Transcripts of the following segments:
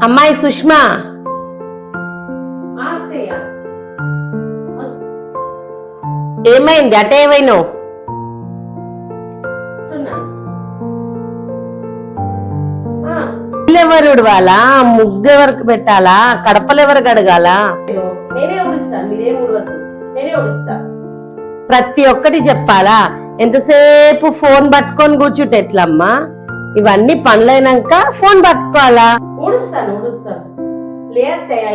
అమ్మాయి సుష్మా, ఏమైంది? అటే ఏమైనావు? ఎవరు ఉడవాలా? ముగ్గు ఎవరికి పెట్టాలా? కడపలు ఎవరికి అడగాల? ప్రతి ఒక్కటి చెప్పాలా? ఎంతసేపు ఫోన్ పట్టుకొని కూర్చుంటే ఎట్లమ్మా? ఇవన్నీ పనులైనాక ఫోన్ పట్టుకోవాలా? ఊడుస్తాను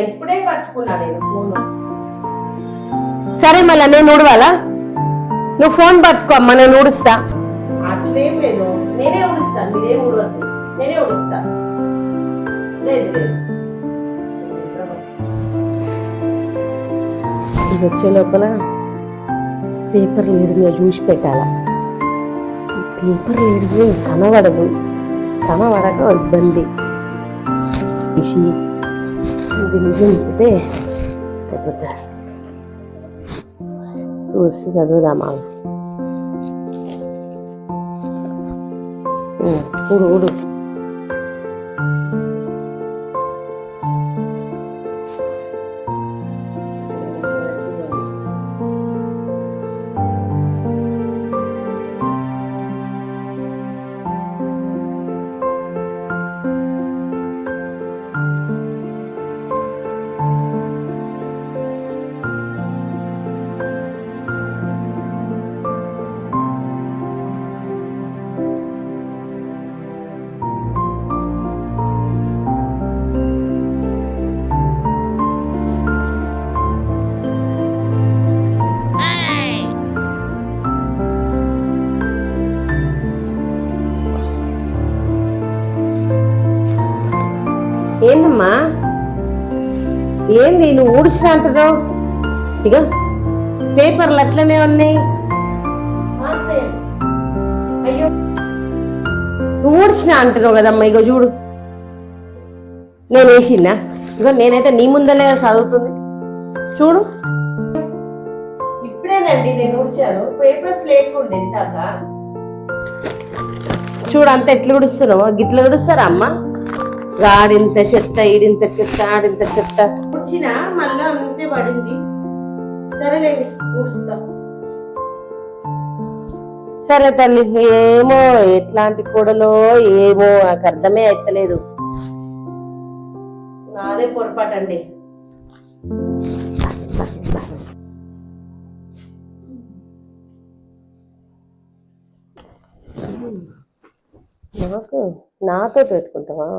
ఇప్పుడే పట్టుకున్నా నేను ఫోన్. సరే మళ్ళా నేను ఊడవాలా? నువ్వు ఫోన్ పట్టుకో అమ్మా, నేను ఊడుస్తా. అట్లేం లేదు, నేనే ఊడుస్తాను, మీరేం ఊడవద్దు, నేనే ఊడుస్తా. లేదు లేదు, ఇది వచ్చే లోపల పేపర్ లీడుగా చూసి పెట్టాలా? పేపర్ లీడు కనబడదు, కనబడక ఇబ్బంది. ఇది నిజం చెప్తే అయిపోతా. చూసి చదువుదామా? ఊడు ఊడు. ఏందమ్మా, ఏంది నువ్వు ఊడిచినా అంటున్నావు? ఇక పేపర్లు అట్లనే ఉన్నాయి. అయ్యో నువ్వు ఊడిచినా అంటున్నావు కదమ్మా. ఇగో చూడు, నేను వేసినా. ఇగో నేనైతే నీ ముందనే చదువుతుంది చూడు. ఇప్పుడేనండి నేను ఊడ్చాను, పేపర్స్ లేకుండే ఇందాక. చూడు అంత ఎట్లా ఉడుస్తున్నావు? గిట్ల ఉడుస్తారా అమ్మా? ఆడింత చెత్త, ఈడింత చెత్త, ఆడింత చెత్త. ఊడ్చినా మళ్ళా అంతే పడింది. సరేలేండి ఊడుస్తా. సరే తల్లి, ఏమో ఎట్లాంటి కూడలో ఏమో నాకు అర్థమే అయితలేదు. నాదే పొరపాటండి. నాతో పెట్టుకుంటావా?